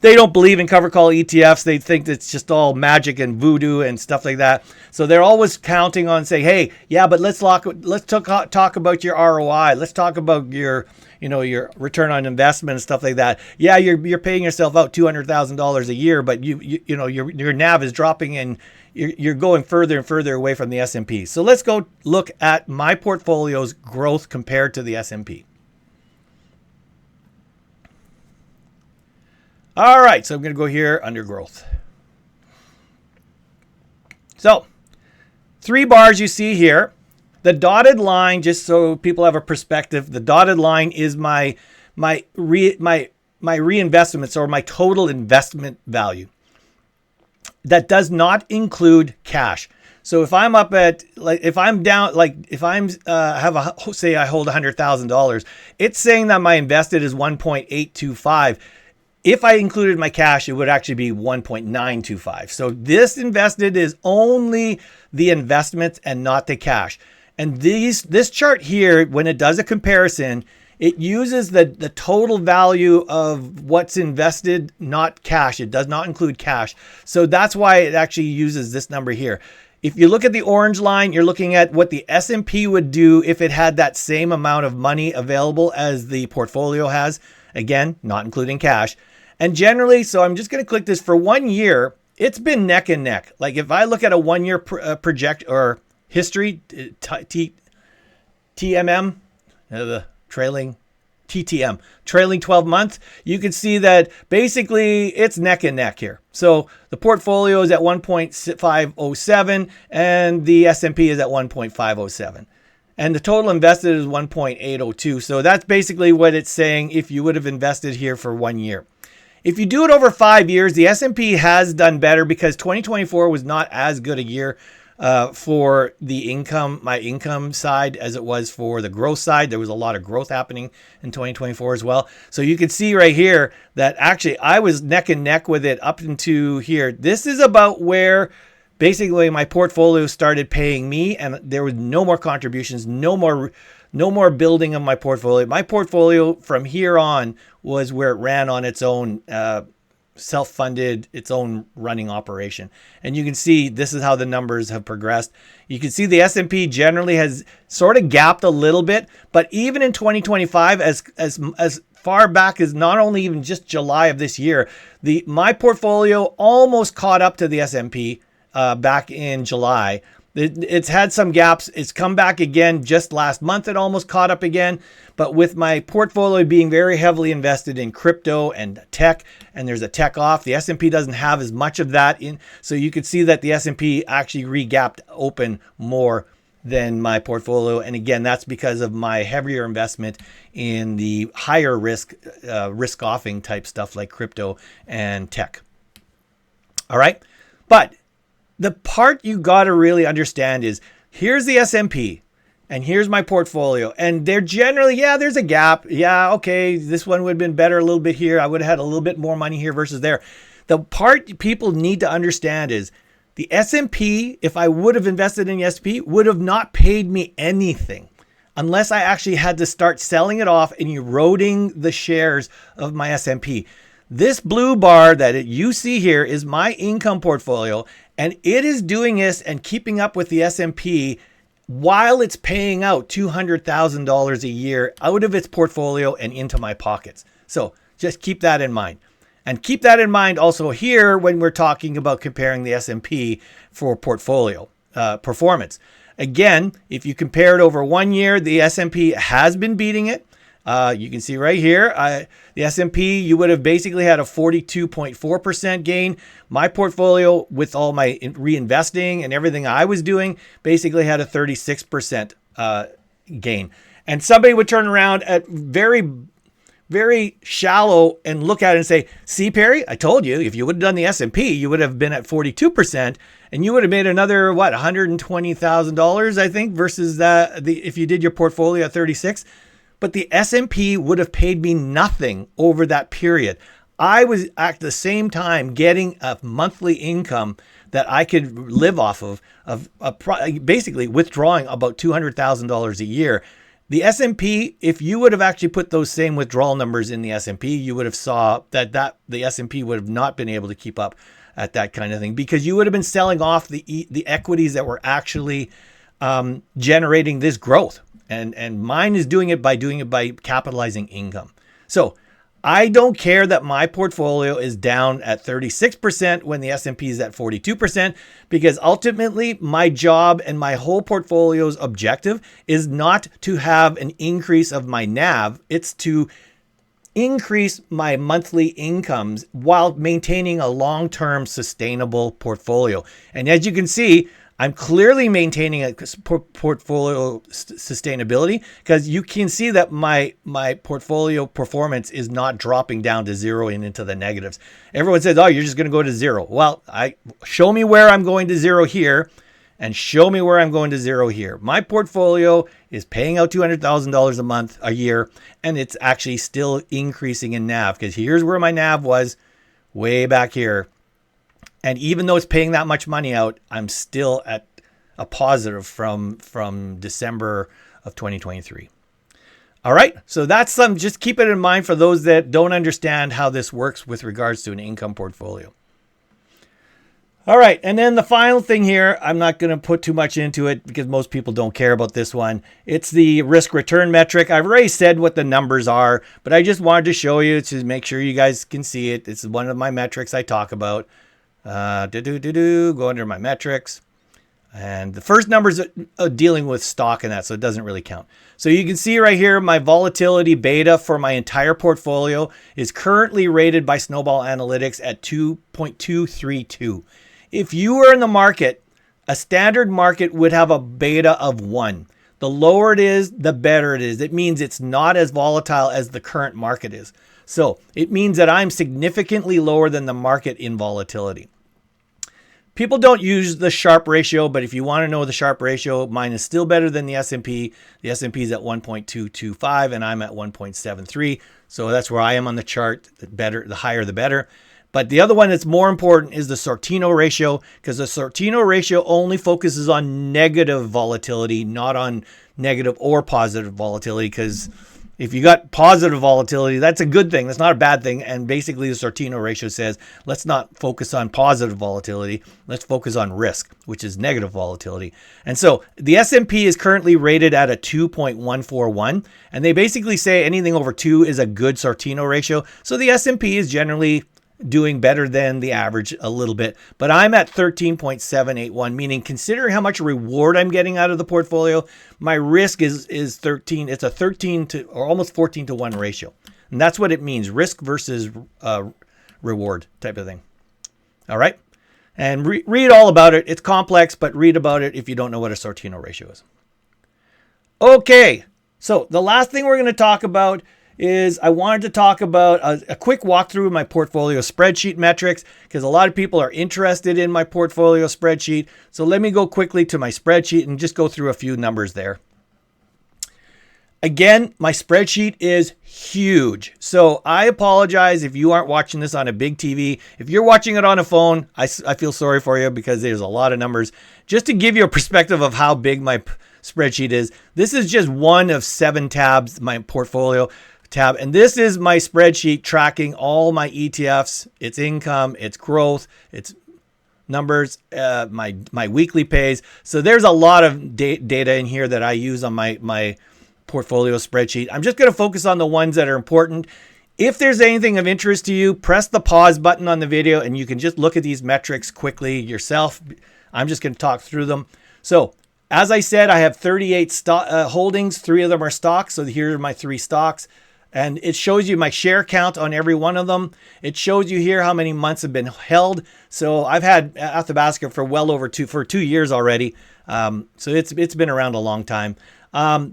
they don't believe in cover call ETFs. They think it's just all magic and voodoo and stuff like that. So they're always counting on saying, hey, yeah, but let's talk about your ROI. Let's talk about your return on investment and stuff like that. Yeah, you're paying yourself out $200,000 a year, but your NAV is dropping and you're going further and further away from the S&P. So let's go look at my portfolio's growth compared to the S&P. All right, so I'm going to go here under growth. So 3 bars you see here. The dotted line, just so people have a perspective, the dotted line is my reinvestments, or my total investment value. That does not include cash. So if I'm up at, if I'm down, if I'm say I hold $100,000, it's saying that my invested is 1.825. If I included my cash, it would actually be 1.925. So this invested is only the investments and not the cash. And this chart here, when it does a comparison, it uses the total value of what's invested, not cash. It does not include cash. So that's why it actually uses this number here. If you look at the orange line, you're looking at what the S&P would do if it had that same amount of money available as the portfolio has. Again, not including cash. And generally, so I'm just going to click this for 1 year. It's been neck and neck. Like if I look at a 1 year project or history, TMM, the trailing TTM, trailing 12 months, you can see that basically it's neck and neck here. So the portfolio is at 1.507 and the S&P is at 1.507. And the total invested is 1.802. So that's basically what it's saying if you would have invested here for 1 year. If you do it over 5 years, the S&P has done better because 2024 was not as good a year for the my income side as it was for the growth side. There was a lot of growth happening in 2024 as well. So you can see right here that actually I was neck and neck with it up into here. This is about where basically my portfolio started paying me, and there was no more contributions, no more building of my portfolio. My portfolio from here on was where it ran on its own, self-funded, its own running operation. And you can see this is how the numbers have progressed. You can see the S&P generally has sort of gapped a little bit, but even in 2025, as far back as not only even just July of this year, my portfolio almost caught up to the S&P back in July. It's had some gaps. It's come back again just last month. It almost caught up again. But with my portfolio being very heavily invested in crypto and tech, and there's a tech off, the S&P doesn't have as much of that in. So you could see that the S&P actually re-gapped open more than my portfolio. And again, that's because of my heavier investment in the higher risk, risk-offing type stuff like crypto and tech. All right. But the part you got to really understand is here's the S&P and here's my portfolio. And they're generally, yeah, there's a gap. Yeah, okay, this one would have been better a little bit here. I would have had a little bit more money here versus there. The part people need to understand is the S&P, if I would have invested in the S&P, would have not paid me anything unless I actually had to start selling it off and eroding the shares of my S&P. This blue bar that you see here is my income portfolio, and it is doing this and keeping up with the S&P while it's paying out $200,000 a year out of its portfolio and into my pockets. So just keep that in mind. And keep that in mind also here when we're talking about comparing the S&P for portfolio performance. Again, if you compare it over 1 year, the S&P has been beating it. You can see right here, the S&P, you would have basically had a 42.4% gain. My portfolio, with all my reinvesting and everything I was doing, basically had a 36% gain. And somebody would turn around at very, very shallow and look at it and say, see, Perry, I told you, if you would have done the S&P, you would have been at 42%, and you would have made another, what, $120,000, I think, versus if you did your portfolio at 36. But the S&P would have paid me nothing over that period. I was at the same time getting a monthly income that I could live off of basically withdrawing about $200,000 a year. The S&P, if you would have actually put those same withdrawal numbers in the S&P, you would have saw that the S&P would have not been able to keep up at that kind of thing, because you would have been selling off the equities that were actually generating this growth. And mine is doing it by capitalizing income. So I don't care that my portfolio is down at 36% when the S&P is at 42%, because ultimately my job and my whole portfolio's objective is not to have an increase of my NAV. It's to increase my monthly incomes while maintaining a long-term sustainable portfolio. And as you can see, I'm clearly maintaining a portfolio sustainability, because you can see that my portfolio performance is not dropping down to zero and into the negatives. Everyone says, oh, you're just going to go to zero. Well, show me where I'm going to zero here and show me where I'm going to zero here. My portfolio is paying out $200,000 a year, and it's actually still increasing in NAV, because here's where my NAV was way back here. And even though it's paying that much money out, I'm still at a positive from December of 2023. All right. So that's just keep it in mind for those that don't understand how this works with regards to an income portfolio. All right. And then the final thing here, I'm not going to put too much into it because most people don't care about this one. It's the risk return metric. I've already said what the numbers are, but I just wanted to show you to make sure you guys can see it. It's one of my metrics I talk about. Go under my metrics, and the first numbers are dealing with stock and that, so it doesn't really count. So you can see right here, my volatility beta for my entire portfolio is currently rated by Snowball Analytics at 2.232. If you were in the market, a standard market would have a beta of 1. The lower it is, the better it is. It means it's not as volatile as the current market is. So it means that I'm significantly lower than the market in volatility. People don't use the Sharpe ratio, but if you want to know the Sharpe ratio, mine is still better than the S&P. The S&P is at 1.225 and I'm at 1.73. So that's where I am on the chart. The higher, the better. But the other one that's more important is the Sortino ratio, because the Sortino ratio only focuses on negative volatility, not on negative or positive volatility. Because if you got positive volatility, that's a good thing. That's not a bad thing. And basically the Sortino ratio says, let's not focus on positive volatility. Let's focus on risk, which is negative volatility. And so the S&P is currently rated at a 2.141. And they basically say anything over 2 is a good Sortino ratio. So the S&P is generally doing better than the average a little bit, but I'm at 13.781, meaning considering how much reward I'm getting out of the portfolio, my risk is 13. It's a 13 to or almost 14 to 1 ratio. And that's what it means, risk versus reward type of thing. All right. And read all about it. It's complex, but read about it if you don't know what a Sortino ratio is. Okay. So the last thing we're going to talk about is I wanted to talk about a quick walkthrough of my portfolio spreadsheet metrics, because a lot of people are interested in my portfolio spreadsheet. So let me go quickly to my spreadsheet and just go through a few numbers there. Again, my spreadsheet is huge. So I apologize if you aren't watching this on a big TV. If you're watching it on a phone, I feel sorry for you because there's a lot of numbers. Just to give you a perspective of how big my spreadsheet is, this is just one of 7 tabs, my portfolio tab. And this is my spreadsheet tracking all my ETFs, its income, its growth, its numbers, my weekly pays. So there's a lot of data in here that I use on my portfolio spreadsheet. I'm just going to focus on the ones that are important. If there's anything of interest to you, press the pause button on the video and you can just look at these metrics quickly yourself. I'm just going to talk through them. So as I said, I have 38 holdings. 3 of them are stocks. So here are my 3 stocks. And it shows you my share count on every one of them. It shows you here how many months have been held. So I've had Athabasca for well over 2 years already. So it's been around a long time.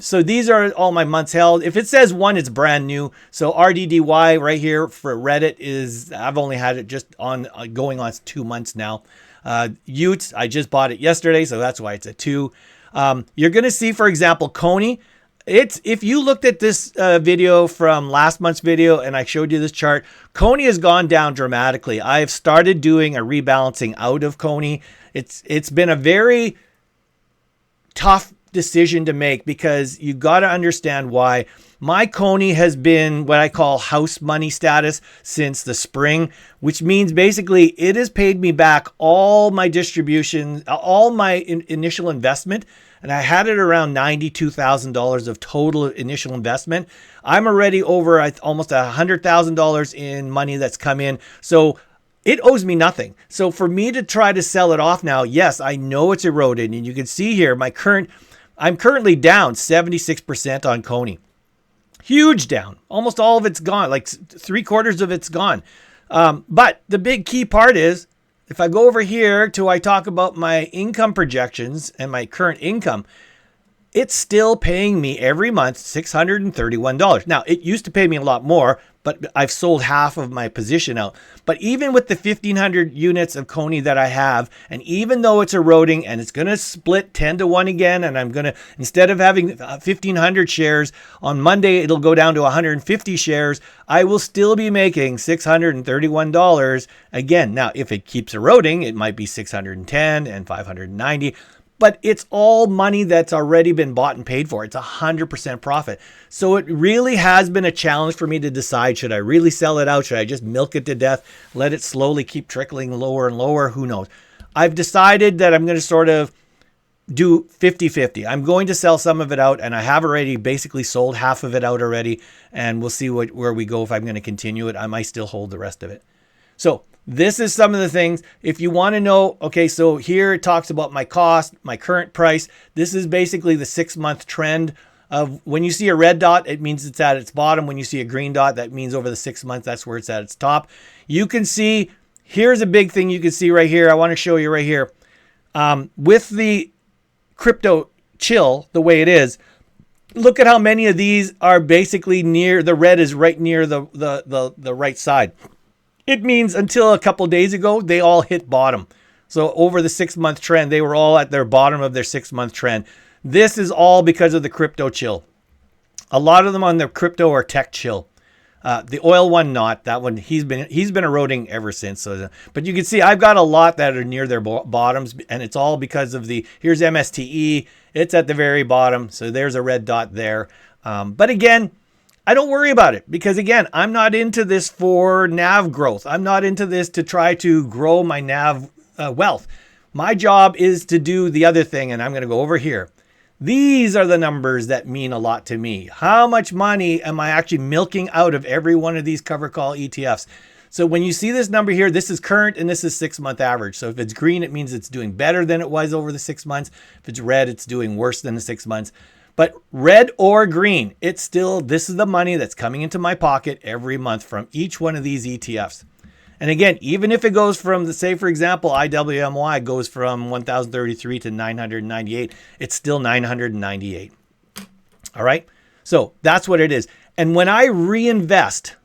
So these are all my months held. If it says 1, it's brand new. So RDDY right here for Reddit is, I've only had it just on going on 2 months now. Utes, I just bought it yesterday, so that's why it's a 2. You're going to see, for example, Coney. If you looked at this video from last month's video and I showed you this chart, Coney has gone down dramatically. I've started doing a rebalancing out of Coney. It's been a very tough decision to make because you got to understand why. My Coney has been what I call house money status since the spring, which means basically it has paid me back all my distributions, all my initial investment. And I had it around $92,000 of total initial investment. I'm already over almost $100,000 in money that's come in. So it owes me nothing. So for me to try to sell it off now, yes, I know it's eroded. And you can see here, I'm currently down 76% on Coney. Huge down. Almost all of it's gone. Like 3/4 of it's gone. But the big key part is, if I go over here to I talk about my income projections and my current income, it's still paying me every month $631. Now, it used to pay me a lot more, but I've sold half of my position out. But even with the 1,500 units of Coney that I have, and even though it's eroding and it's going to split 10 to 1 again, and I'm going to, instead of having 1,500 shares, on Monday it'll go down to 150 shares, I will still be making $631 again. Now, if it keeps eroding, it might be 610 and 590. But it's all money that's already been bought and paid for. It's 100% profit. So it really has been a challenge for me to decide, should I really sell it out? Should I just milk it to death, let it slowly keep trickling lower and lower? Who knows? I've decided that I'm going to sort of do 50-50. I'm going to sell some of it out, and I have already basically sold half of it out already, and we'll see where we go if I'm going to continue it. I might still hold the rest of it. So this is some of the things. If you want to know, okay, so here it talks about my cost, my current price. This is basically the 6-month trend of when you see a red dot, it means it's at its bottom. When you see a green dot, that means over the 6 months, that's where it's at its top. You can see, here's a big thing you can see right here. I want to show you right here. With the crypto chill, the way it is, look at how many of these are basically near, the red is right near the right side. It means until a couple days ago, they all hit bottom. So over the 6-month trend, they were all at their bottom of their 6-month trend. This is all because of the crypto chill. A lot of them on the crypto or tech chill. The oil one, not that one. He's been eroding ever since. So, but you can see I've got a lot that are near their bottoms, and it's all because of here's MSTE. It's at the very bottom. So there's a red dot there. But again, I don't worry about it because again, I'm not into this for NAV growth. I'm not into this to try to grow my NAV wealth. My job is to do the other thing, and I'm going to go over here. These are the numbers that mean a lot to me. How much money am I actually milking out of every one of these cover call ETFs? So when you see this number here, this is current and this is 6-month average. So if it's green, it means it's doing better than it was over the 6 months. If it's red, it's doing worse than the 6 months. But red or green, it's still, this is the money that's coming into my pocket every month from each one of these ETFs. And again, even if it goes from, say, for example, IWMY goes from 1,033 to 998, it's still 998. All right. So that's what it is. And when I reinvest,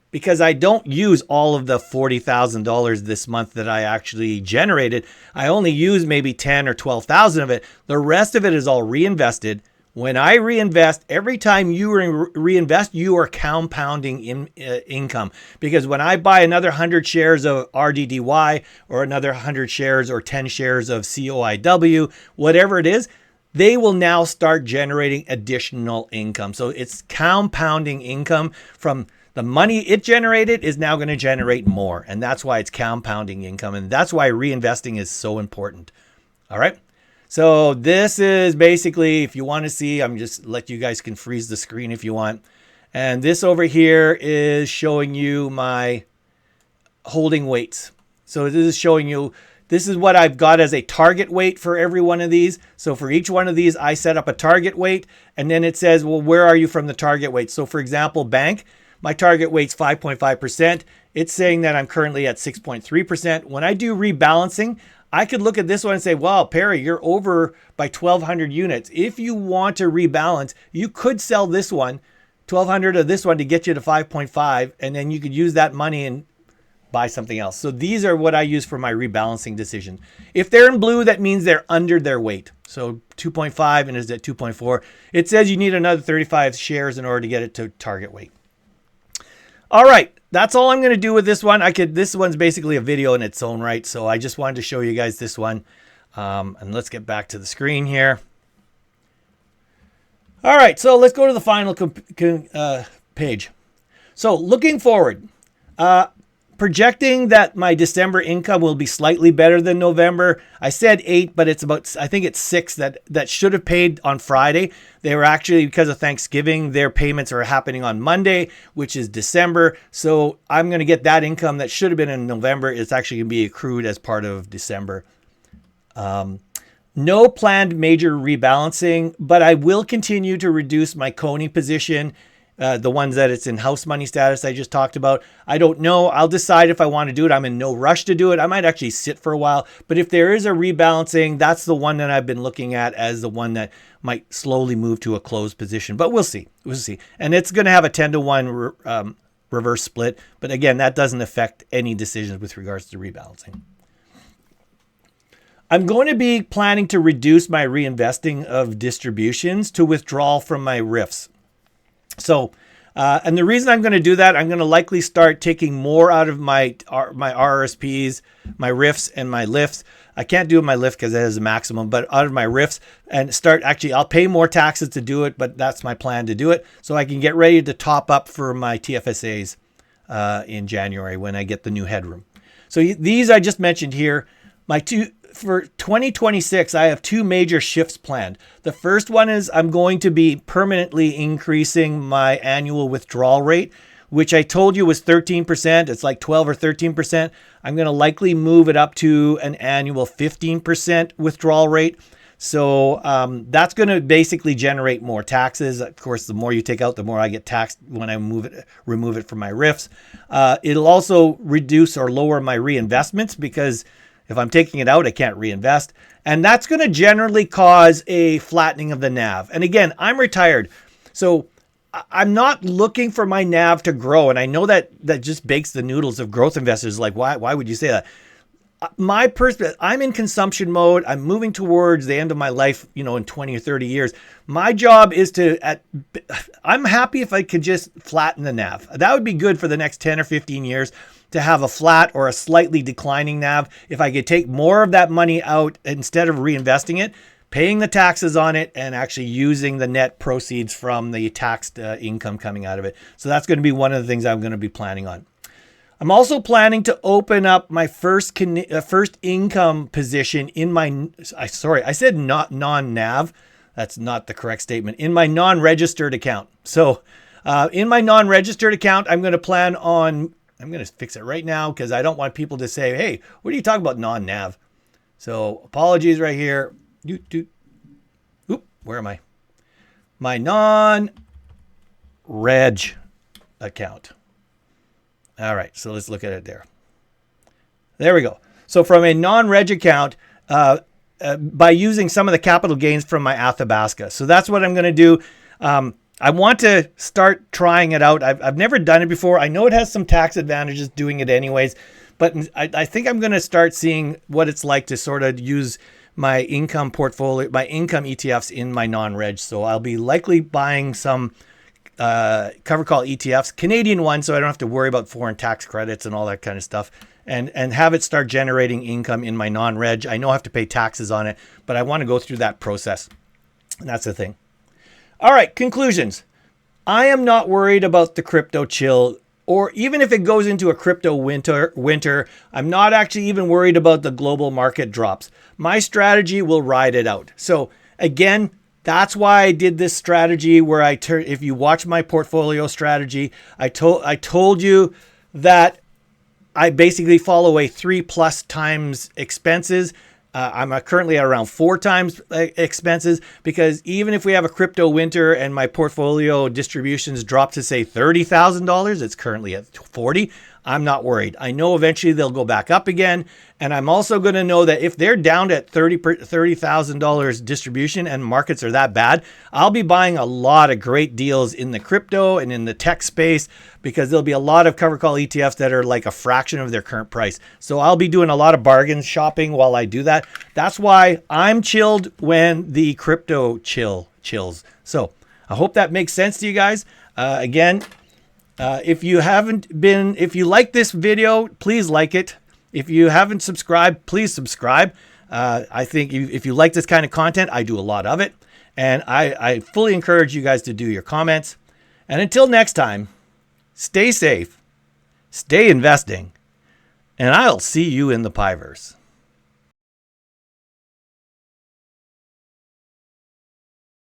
because I don't use all of the $40,000 this month that I actually generated, I only use maybe 10 or 12,000 of it. The rest of it is all reinvested. When I reinvest, every time you reinvest, you are compounding income. Because when I buy another 100 shares of RDDY or another 100 shares or 10 shares of COIW, whatever it is, they will now start generating additional income. So it's compounding income from the money it generated is now going to generate more. And that's why it's compounding income. And that's why reinvesting is so important. All right. So this is basically, if you want to see, I'm just let you guys can freeze the screen if you want. And this over here is showing you my holding weights. So this is showing you, this is what I've got as a target weight for every one of these. So for each one of these, I set up a target weight and then it says, well, where are you from the target weight? So for example, bank, my target weight's 5.5%. It's saying that I'm currently at 6.3%. When I do rebalancing, I could look at this one and say, wow, Perry, you're over by 1,200 units. If you want to rebalance, you could sell this one, 1,200 of this one to get you to 5.5, and then you could use that money and buy something else. So these are what I use for my rebalancing decision. If they're in blue, that means they're under their weight. So 2.5 and is at 2.4. It says you need another 35 shares in order to get it to target weight. All right. That's all I'm going to do with this one. This one's basically a video in its own right. So I just wanted to show you guys this one. And let's get back to the screen here. All right. So let's go to the final page. So looking forward, projecting that my December income will be slightly better than November. I said 8, but it's about, I think it's 6 that should have paid on Friday. They were actually, because of Thanksgiving, their payments are happening on Monday, which is December. So I'm going to get that income that should have been in November. It's actually going to be accrued as part of December. No planned major rebalancing, but I will continue to reduce my Coney position. The ones that it's in house money status I just talked about. I don't know. I'll decide if I want to do it. I'm in no rush to do it. I might actually sit for a while. But if there is a rebalancing, that's the one that I've been looking at as the one that might slowly move to a closed position. But we'll see. We'll see. And it's going to have a 10-to-1 reverse split. But again, that doesn't affect any decisions with regards to rebalancing. I'm going to be planning to reduce my reinvesting of distributions to withdrawal from my RIFs. So, and the reason I'm going to do that, I'm going to likely start taking more out of my RRSPs, my RIFs, and my LIFs. I can't do my LIF because it has a maximum, but out of my RIFs and start actually, I'll pay more taxes to do it, but that's my plan to do it. So I can get ready to top up for my TFSAs in January when I get the new headroom. So these I just mentioned here, for 2026, I have 2 major shifts planned. The first one is I'm going to be permanently increasing my annual withdrawal rate, which I told you was 13%. It's like 12 or 13%. I'm going to likely move it up to an annual 15% withdrawal rate. So that's going to basically generate more taxes. Of course, the more you take out, the more I get taxed when I remove it from my RIFs. It'll also reduce or lower my reinvestments because if I'm taking it out, I can't reinvest. And that's going to generally cause a flattening of the NAV. And again, I'm retired. So I'm not looking for my NAV to grow. And I know that just bakes the noodles of growth investors. Like, why would you say that? my perspective, I'm in consumption mode. I'm moving towards the end of my life, in 20 or 30 years. My job is I'm happy if I could just flatten the NAV. That would be good for the next 10 or 15 years to have a flat or a slightly declining NAV. If I could take more of that money out instead of reinvesting it, paying the taxes on it, and actually using the net proceeds from the taxed income coming out of it. So that's going to be one of the things I'm going to be planning on. I'm also planning to open up my first income position in my, I said not non-NAV. That's not the correct statement. In my non-registered account. So in my non-registered account, I'm going to fix it right now because I don't want people to say, hey, what are you talking about non-NAV? So apologies right here. Where am I? My non-reg account. All right, so let's look at it there. There we go. So from a non-reg account, by using some of the capital gains from my Athabasca. So that's what I'm going to do. I want to start trying it out. I've never done it before. I know it has some tax advantages doing it anyways, but I think I'm going to start seeing what it's like to sort of use my income portfolio, my income ETFs in my non-reg. So I'll be likely buying some cover call ETFs, Canadian ones, so I don't have to worry about foreign tax credits and all that kind of stuff, and have it start generating income in my non-reg. I know I have to pay taxes on it, but I want to go through that process. And that's the thing. All right, conclusions. I am not worried about the crypto chill, or even if it goes into a crypto winter, I'm not actually even worried about the global market drops. My strategy will ride it out. So again, that's why I did this strategy where if you watch my portfolio strategy, I told you that I basically follow a 3+ times expenses. I'm currently at around 4 times expenses, because even if we have a crypto winter and my portfolio distributions drop to say $30,000, it's currently at 40. I'm not worried. I know eventually they'll go back up again. And I'm also going to know that if they're down at $30,000 distribution and markets are that bad, I'll be buying a lot of great deals in the crypto and in the tech space, because there'll be a lot of cover call ETFs that are like a fraction of their current price. So I'll be doing a lot of bargain shopping while I do that. That's why I'm chilled when the crypto chills. So I hope that makes sense to you guys. Again, if you like this video, please like it. If you haven't subscribed, please subscribe. I think if you like this kind of content, I do a lot of it. And I fully encourage you guys to do your comments. And until next time, stay safe, stay investing, and I'll see you in the PIIverse.